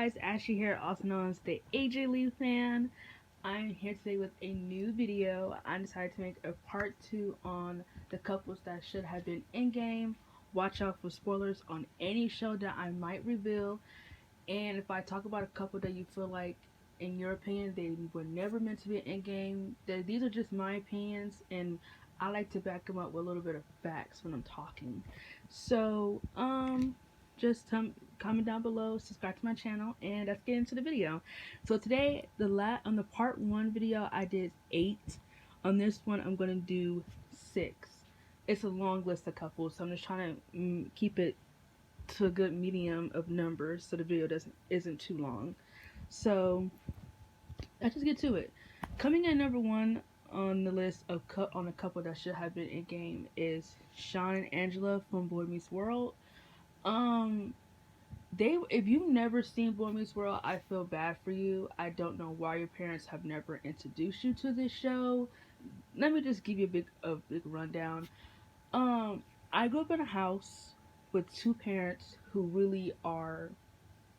guys, Ashley here, also known as the AJ Lee fan. I'm here today with a new video. I decided to make a part 2 on the couples that should have been in game. Watch out for spoilers on any show that I might reveal. And if I talk about a couple that you feel like, in your opinion, they were never meant to be in game, these are just my opinions, and I like to back them up with a little bit of facts when I'm talking. So, just comment down below, subscribe to my channel, and let's get into the video. So today, on the part 1 video, I did 8. On this one, I'm gonna do 6. It's a long list of couples, so I'm just trying to keep it to a good medium of numbers so the video isn't too long. So let's just get to it. Coming in number 1 on the list of on a couple that should have been in game is Sean and Angela from Boy Meets World. Um, they if you've never seen Boy Meets World, I feel bad for you. I don't know why your parents have never introduced you to this show. Let me just give you a big rundown. I grew up in a house with two parents who really are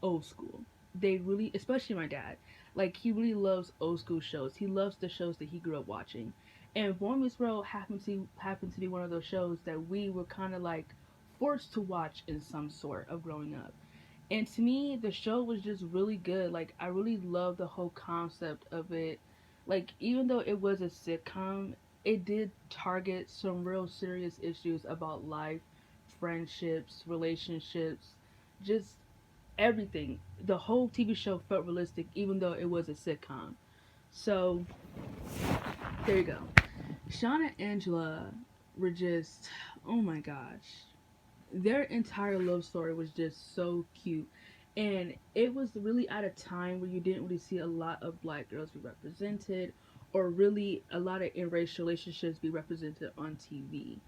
old school. They really, especially my dad, like he really loves old school shows. He loves the shows that he grew up watching, and Boy Meets World happened to be one of those shows that we were kind of like forced to watch in some sort of growing up. And to me, the show was just really good. Like I really loved the whole concept of it. Like even though it was a sitcom, it did target some real serious issues about life, friendships, relationships, just everything. The whole TV show felt realistic, even though it was a sitcom. So there you go. Sean and Angela were just, oh my gosh, their entire love story was just so cute. And it was really at a time where you didn't really see a lot of black girls be represented, or really a lot of interracial relationships be represented on TV.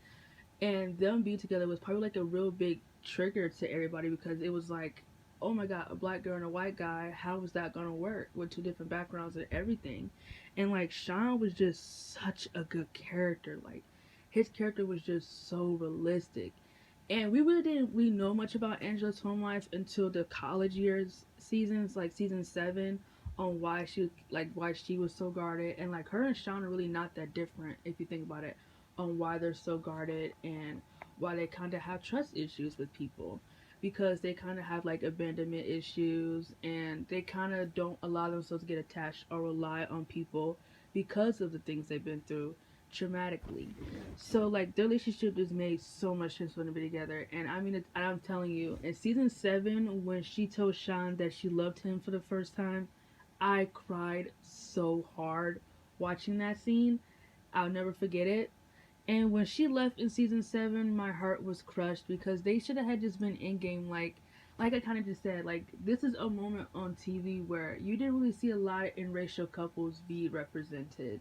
And them being together was probably like a real big trigger to everybody because it was like, oh my god, a black girl and a white guy, how is that gonna work with two different backgrounds and everything? And like Sean was just such a good character. Like his character was just so realistic. And we really didn't really know much about Angela's home life until the college years seasons, like season 7, on why she was so guarded. And like her and Sean are really not that different if you think about it, on why they're so guarded and why they kind of have trust issues with people, because they kind of have like abandonment issues, and they kind of don't allow themselves to get attached or rely on people because of the things they've been through traumatically. So like their relationship just made so much sense when they be together. And I mean, I'm telling you, in season 7, when she told Sean that she loved him for the first time, I cried so hard watching that scene. I'll never forget it. And when she left in season 7, my heart was crushed because they should have had just been in game. Like I kind of just said, like this is a moment on TV where you didn't really see a lot of interracial couples be represented,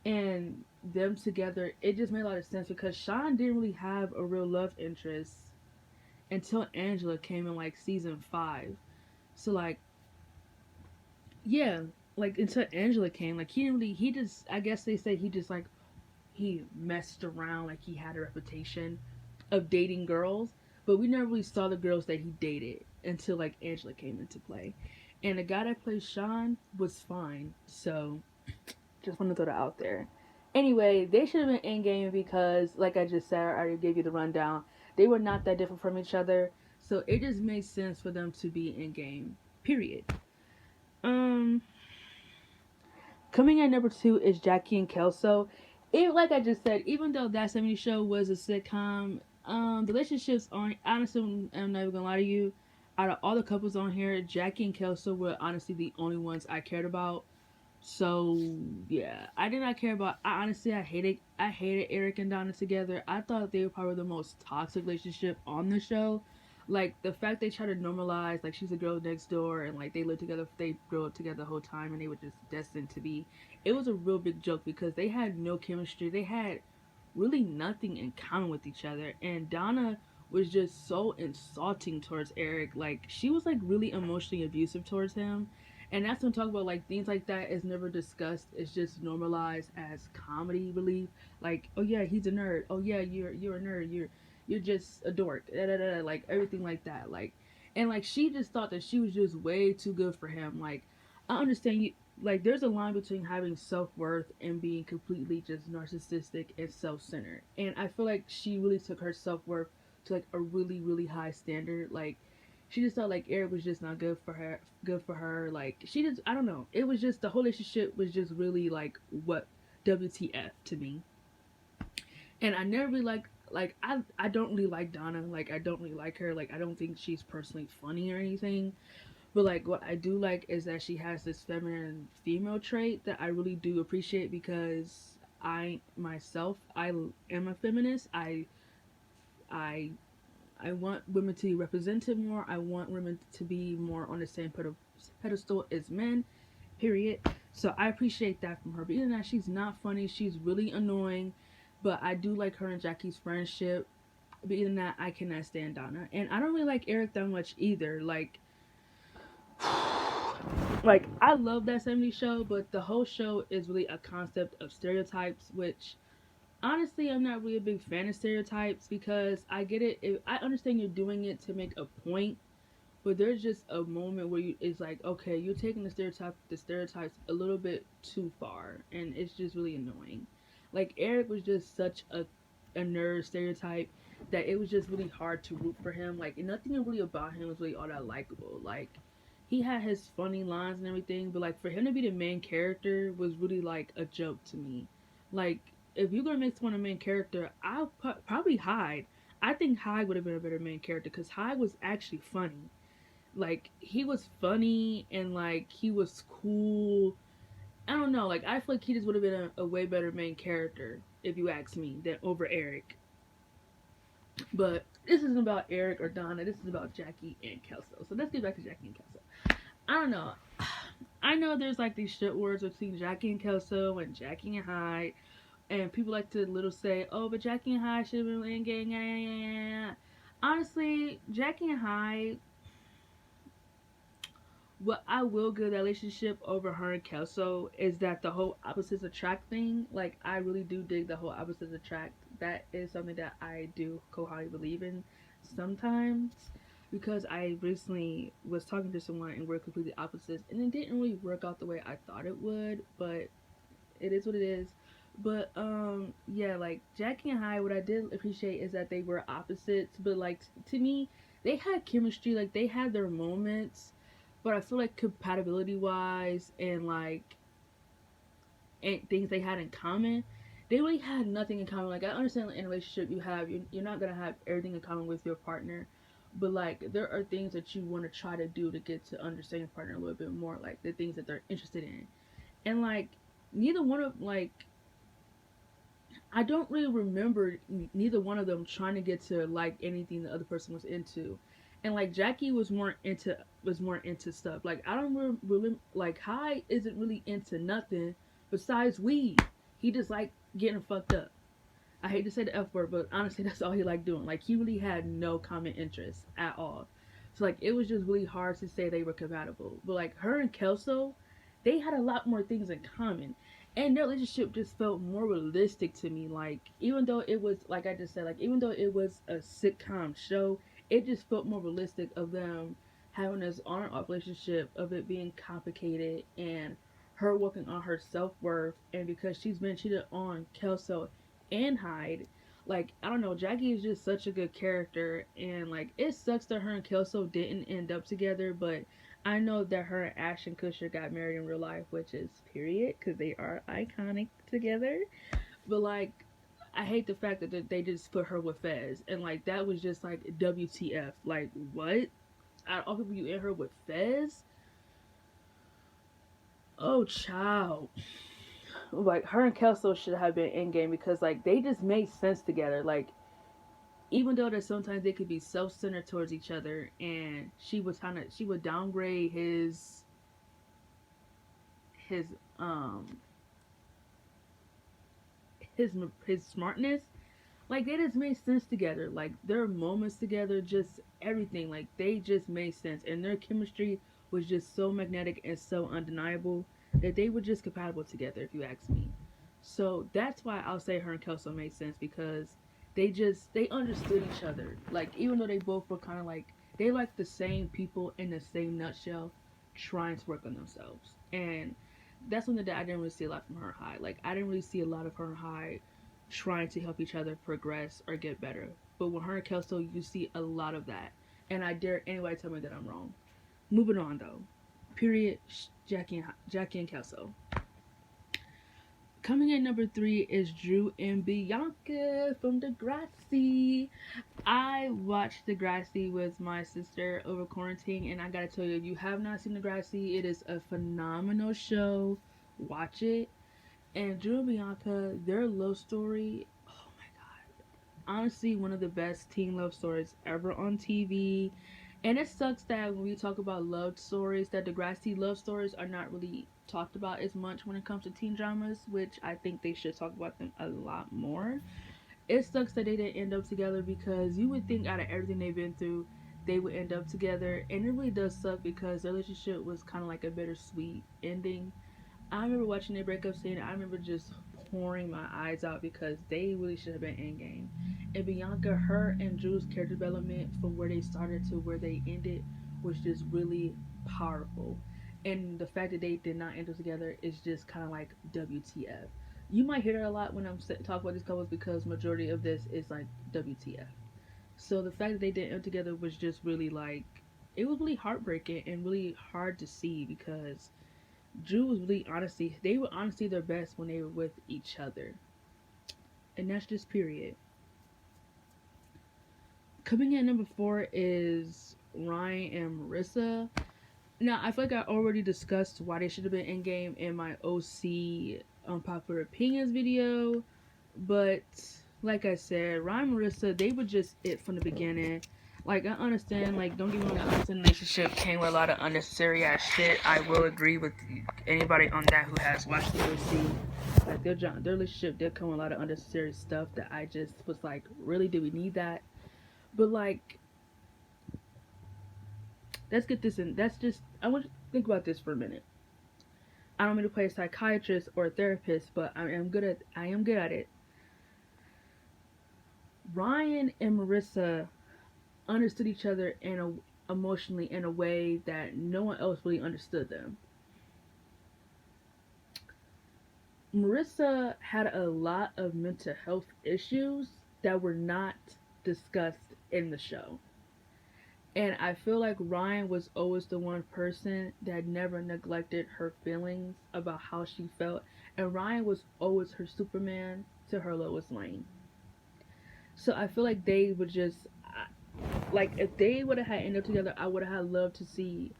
and them together, it just made a lot of sense because Sean didn't really have a real love interest until Angela came in like season 5. So like, yeah, like until Angela came, like he didn't really, he just, I guess they say he just like, he messed around, like he had a reputation of dating girls, but we never really saw the girls that he dated until like Angela came into play. And the guy that plays Sean was fine. So just want to throw that out there. Anyway, they should have been in game because, like I just said, I already gave you the rundown. They were not that different from each other, so it just made sense for them to be in game. Period. Um, Coming at number 2 is Jackie and Kelso. Like I just said, even though That 70 Show was a sitcom, the relationships on, honestly, I'm not even gonna lie to you, out of all the couples on here, Jackie and Kelso were honestly the only ones I cared about. So yeah, I did not care about. I hated Eric and Donna together. I thought they were probably the most toxic relationship on the show. Like the fact they try to normalize, like she's a girl next door, and like they live together, they grew up together the whole time, and they were just destined to be. It was a real big joke because they had no chemistry. They had really nothing in common with each other, and Donna was just so insulting towards Eric. Like she was like really emotionally abusive towards him, and that's when I talk about like things like that is never discussed. It's just normalized as comedy relief. Like, oh yeah, he's a nerd. Oh yeah, you're a nerd. You're just a dork. Da, da, da, like everything like that. Like, And like she just thought that she was just way too good for him. Like I understand you, like there's a line between having self-worth and being completely just narcissistic and self-centered. And I feel like she really took her self-worth to like a really really high standard. Like she just thought like Eric was just not good for her. Like she just, I don't know, it was just the whole relationship was just really like what WTF to me. And I never really like I don't really like Donna. Like I don't really like her. Like I don't think she's personally funny or anything. But like what I do like is that she has this feminine female trait that I really do appreciate, because I myself I am a feminist. I I want women to be represented more. I want women to be more on the same pedestal as men. Period. So I appreciate that from her. But even that she's not funny, she's really annoying. But I do like her and Jackie's friendship. But even that, I cannot stand Donna, and I don't really like Eric that much either. Like I love that '70s show, but the whole show is really a concept of stereotypes, which honestly I'm not really a big fan of stereotypes, because I get it. If, I understand you're doing it to make a point, but there's just a moment where it's like, okay, you're taking the stereotypes a little bit too far, and it's just really annoying. Like Eric was just such a nerd stereotype that it was just really hard to root for him. Like nothing really about him was really all that likable. Like he had his funny lines and everything, but like for him to be the main character was really like a joke to me. Like if you're gonna make someone a main character, I'll probably Hyde. I think Hyde would have been a better main character, because Hyde was actually funny. Like he was funny and like he was cool. I don't know. Like I feel like he just would have been a way better main character, if you ask me, than over Eric. But this isn't about Eric or Donna. This is about Jackie and Kelso. So let's get back to Jackie and Kelso. I don't know. I know there's like these shit words between Jackie and Kelso and Jackie and Hyde, and people like to little say, "Oh, but Jackie and Hyde should have been in gang." Honestly, Jackie and Hyde, what I will give that relationship over her and Kelso is that the whole opposites attract thing. Like I really do dig the whole opposites attract. That is something that I do wholeheartedly believe in sometimes, because I recently was talking to someone and we're completely opposites, and it didn't really work out the way I thought it would, but it is what it is. But yeah, like Jackie and Hyde, what I did appreciate is that they were opposites, but like to me, they had chemistry. Like they had their moments, but I feel like compatibility wise and things they had in common, they really had nothing in common. Like I understand, like, in a relationship you're not gonna have everything in common with your partner, but like there are things that you want to try to do to get to understand your partner a little bit more, like the things that they're interested in. And like neither one of like I don't really remember neither one of them trying to get to like anything the other person was into. And like Jackie was more into stuff. Like I don't really like High isn't really into nothing besides weed. He just like getting fucked up. I hate to say the F word, but honestly that's all he liked doing. Like he really had no common interest at all. So like it was just really hard to say they were compatible. But like her and Kelso, they had a lot more things in common, and their relationship just felt more realistic to me. Like even though it was, like I just said, like even though it was a sitcom show, it just felt more realistic of them having this on and off relationship, of it being complicated, and her working on her self-worth. And because she's been cheated on Kelso and Hyde, like I don't know, Jackie is just such a good character, and like it sucks that her and Kelso didn't end up together, but I know that her and Ashton Kutcher got married in real life, which is period, because they are iconic together. But like, I hate the fact that they just put her with Fez, and like that was just like WTF. Like what? Out of all people, you in her with Fez? Oh, child. Like her and Kelso should have been in game, because like they just made sense together. Like even though that sometimes they could be self-centered towards each other, and she would downgrade his um his his smartness. Like they just made sense together. Like their moments together, just everything, like they just made sense, and their chemistry was just so magnetic and so undeniable that they were just compatible together, if you ask me. So that's why I'll say her and Kelso made sense, because they understood each other. Like even though they both were kind of like they like the same people in the same nutshell trying to work on themselves. And that's something that I didn't really see a lot from her and High. Like, I didn't really see a lot of her and High trying to help each other progress or get better. But with her and Kelso, you see a lot of that. And I dare anybody tell me that I'm wrong. Moving on though. Period. Jackie and Kelso. Coming in number 3 is Drew and Bianca from Degrassi. I watched Degrassi with my sister over quarantine, and I gotta tell you, if you have not seen Degrassi, it is a phenomenal show. Watch it. And Drew and Bianca, their love story, oh my god. Honestly, one of the best teen love stories ever on TV. And it sucks that when we talk about love stories, that Degrassi love stories are not really talked about as much when it comes to teen dramas, which I think they should talk about them a lot more. It sucks that they didn't end up together because you would think out of everything they've been through, they would end up together. And it really does suck because their relationship was kind of like a bittersweet ending. I remember watching their breakup scene. I remember just pouring my eyes out because they really should have been in game. And Bianca, her and Drew's character development from where they started to where they ended was just really powerful. And the fact that they did not end up together is just kind of like WTF. You might hear that a lot when I'm talking about these couples because majority of this is like WTF. So the fact that they didn't end up together was just really like, it was really heartbreaking and really hard to see because Drew was really honestly, they were honestly their best when they were with each other. And that's just period. Coming in number 4 is Ryan and Marissa. Now, I feel like I already discussed why they should have been in game in my OC unpopular opinions video. But like I said, Ryan and Marissa, they were just it from the beginning. Like, I understand, like, don't get me wrong, I understand the relationship came with a lot of unnecessary ass shit. I will agree with anybody on that who has watched the OC. Like, their relationship did come with a lot of unnecessary stuff that I just was like, really, do we need that? But, like, let's get this in. That's just, I want you to think about this for a minute. I don't mean to play a psychiatrist or a therapist, but I am good at it. Ryan and Marissa understood each other emotionally in a way that no one else really understood them. Marissa had a lot of mental health issues that were not discussed in the show. And I feel like Ryan was always the one person that never neglected her feelings about how she felt. And Ryan was always her Superman to her Lois Lane. So I feel like they would just, like, if they would have had ended up together, I would have loved to see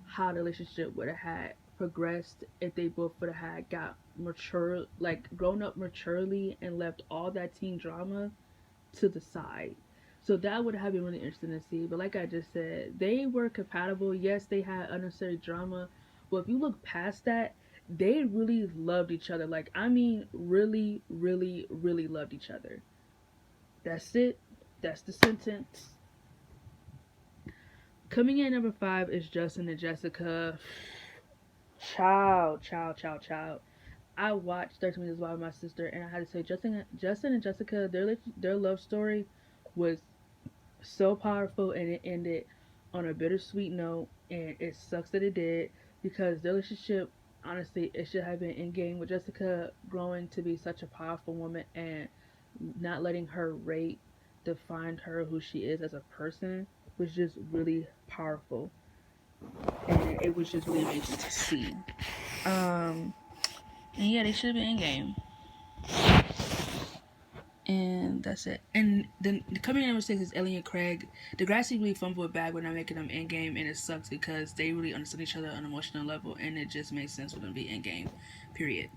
how the relationship would have had progressed if they both would have had got mature, like grown up maturely and left all that teen drama to the side. So that would have been really interesting to see. But like I just said, they were compatible. Yes, they had unnecessary drama. But if you look past that, they really loved each other. Like, I mean, really, really, really loved each other. That's it. That's the sentence. Coming in number 5 is Justin and Jessica. Child. I watched 13 Reasons Why with my sister, and I had to say, Justin and Jessica, their love story was so powerful, and it ended on a bittersweet note, and it sucks that it did because their relationship, honestly, it should have been in game with Jessica growing to be such a powerful woman and not letting her rate define her who she is as a person was just really powerful, and it was just really amazing to see. And yeah, they should have been in game. And that's it. And then coming in number 6 is Ellie and Craig. Degrassi really fumbled it bad when I'm making them in game, and it sucks because they really understood each other on an emotional level, and it just makes sense for them to be in game. Period.